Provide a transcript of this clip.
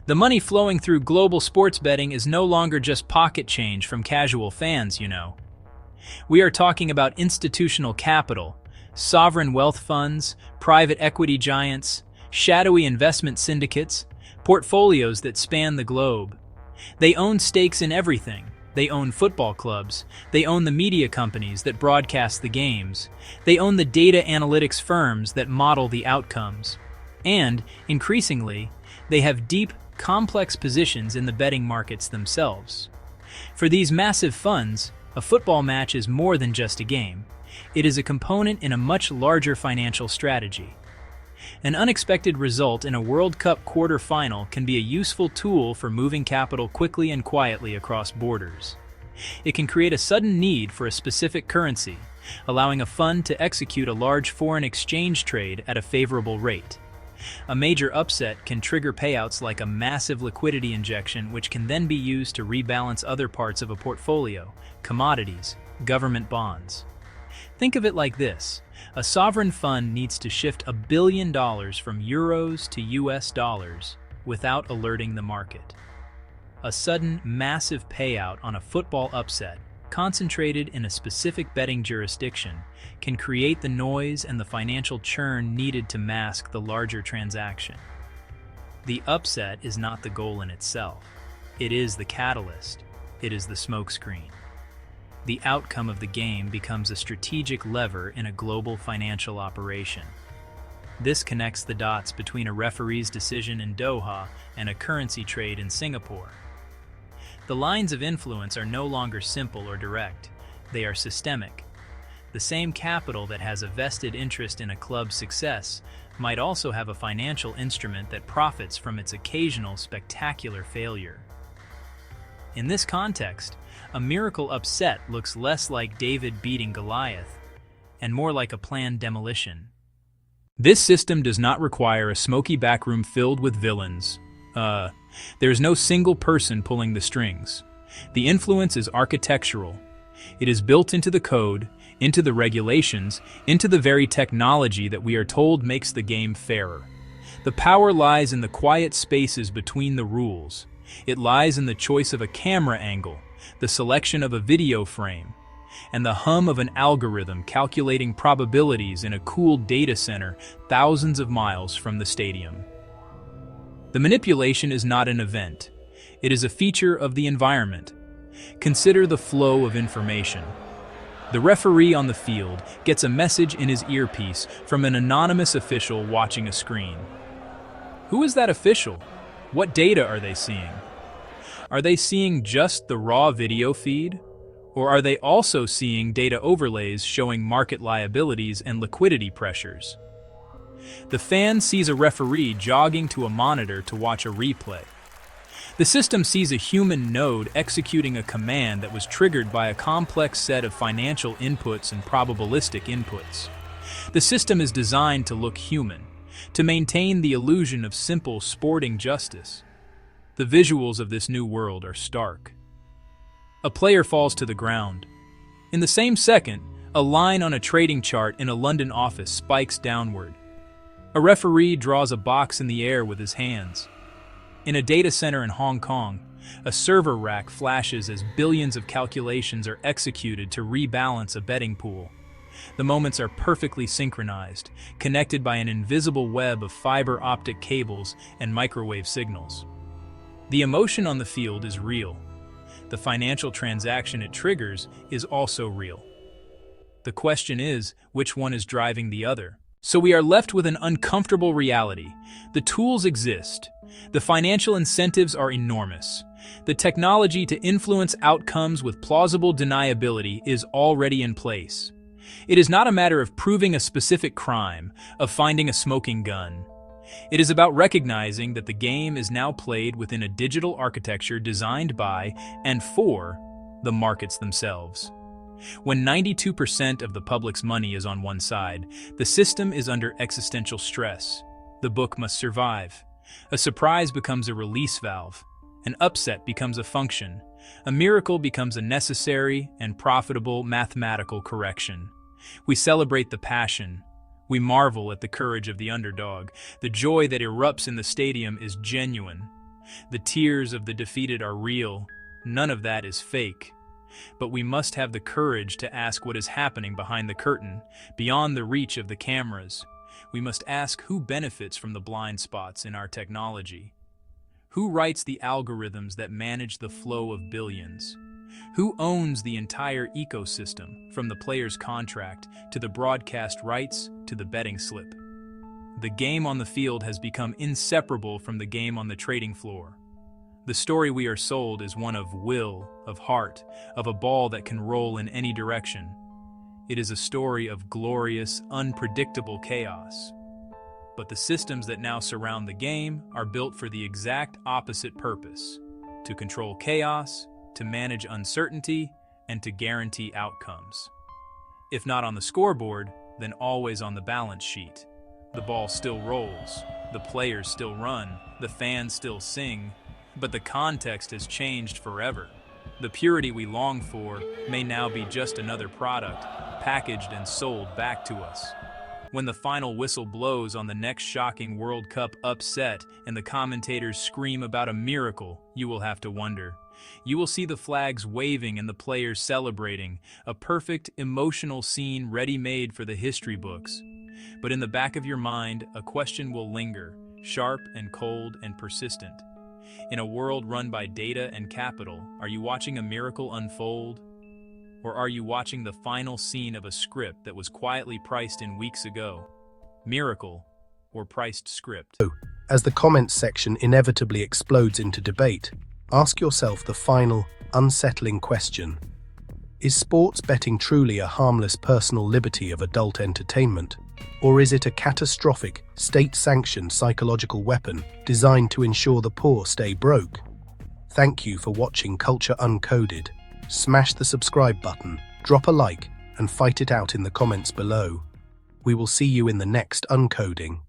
The money flowing through global sports betting is no longer just pocket change from casual fans, you know. We are talking about institutional capital, sovereign wealth funds, private equity giants, shadowy investment syndicates, portfolios that span the globe. They own stakes in everything. They own football clubs. They own the media companies that broadcast the games. They own the data analytics firms that model the outcomes. And, increasingly, they have deep, complex positions in the betting markets themselves. For these massive funds, a football match is more than just a game. It is a component in a much larger financial strategy. An unexpected result in a World Cup quarter-final can be a useful tool for moving capital quickly and quietly across borders. It can create a sudden need for a specific currency, allowing a fund to execute a large foreign exchange trade at a favorable rate. A major upset can trigger payouts like a massive liquidity injection, which can then be used to rebalance other parts of a portfolio, commodities, government bonds. Think of it like this. A sovereign fund needs to shift $1 billion from euros to US dollars without alerting the market. A sudden, massive payout on a football upset, concentrated in a specific betting jurisdiction, can create the noise and the financial churn needed to mask the larger transaction. The upset is not the goal in itself. It is the catalyst. It is the smokescreen. The outcome of the game becomes a strategic lever in a global financial operation. This connects the dots between a referee's decision in Doha and a currency trade in Singapore. The lines of influence are no longer simple or direct. They are systemic. The same capital that has a vested interest in a club's success might also have a financial instrument that profits from its occasional spectacular failure. In this context, a miracle upset looks less like David beating Goliath and more like a planned demolition. This system does not require a smoky backroom filled with villains. There's no single person pulling the strings. The influence is architectural. It is built into the code, into the regulations, into the very technology that we are told makes the game fairer. The power lies in the quiet spaces between the rules. It lies in the choice of a camera angle, the selection of a video frame, and the hum of an algorithm calculating probabilities in a cooled data center thousands of miles from the stadium. The manipulation is not an event. It is a feature of the environment. Consider the flow of information. The referee on the field gets a message in his earpiece from an anonymous official watching a screen. Who is that official? What data are they seeing? Are they seeing just the raw video feed? Or are they also seeing data overlays showing market liabilities and liquidity pressures? The fan sees a referee jogging to a monitor to watch a replay. The system sees a human node executing a command that was triggered by a complex set of financial inputs and probabilistic inputs. The system is designed to look human, to maintain the illusion of simple sporting justice. The visuals of this new world are stark. A player falls to the ground. In the same second, a line on a trading chart in a London office spikes downward. A referee draws a box in the air with his hands. In a data center in Hong Kong, a server rack flashes as billions of calculations are executed to rebalance a betting pool. The moments are perfectly synchronized, connected by an invisible web of fiber optic cables and microwave signals. The emotion on the field is real. The financial transaction it triggers is also real. The question is, which one is driving the other? So we are left with an uncomfortable reality. The tools exist. The financial incentives are enormous. The technology to influence outcomes with plausible deniability is already in place. It is not a matter of proving a specific crime, of finding a smoking gun. It is about recognizing that the game is now played within a digital architecture designed by and for the markets themselves. When 92% of the public's money is on one side, the system is under existential stress. The book must survive. A surprise becomes a release valve. An upset becomes a function. A miracle becomes a necessary and profitable mathematical correction. We celebrate the passion. We marvel at the courage of the underdog. The joy that erupts in the stadium is genuine. The tears of the defeated are real. None of that is fake. But we must have the courage to ask what is happening behind the curtain, beyond the reach of the cameras. We must ask who benefits from the blind spots in our technology. Who writes the algorithms that manage the flow of billions? Who owns the entire ecosystem, from the player's contract to the broadcast rights to the betting slip? The game on the field has become inseparable from the game on the trading floor. The story we are sold is one of will, of heart, of a ball that can roll in any direction. It is a story of glorious, unpredictable chaos. But the systems that now surround the game are built for the exact opposite purpose: to control chaos, to manage uncertainty, and to guarantee outcomes. If not on the scoreboard, then always on the balance sheet. The ball still rolls, the players still run, the fans still sing, but the context has changed forever. The purity we long for may now be just another product, packaged and sold back to us. When the final whistle blows on the next shocking World Cup upset and the commentators scream about a miracle, you will have to wonder. You will see the flags waving and the players celebrating, a perfect, emotional scene ready-made for the history books. But in the back of your mind, a question will linger, sharp and cold and persistent. In a world run by data and capital, are you watching a miracle unfold? Or are you watching the final scene of a script that was quietly priced in weeks ago? Miracle or priced script? As the comments section inevitably explodes into debate, ask yourself the final, unsettling question. Is sports betting truly a harmless personal liberty of adult entertainment? Or is it a catastrophic, state-sanctioned psychological weapon designed to ensure the poor stay broke? Thank you for watching Culture Uncoded. Smash the subscribe button, drop a like, and fight it out in the comments below. We will see you in the next uncoding.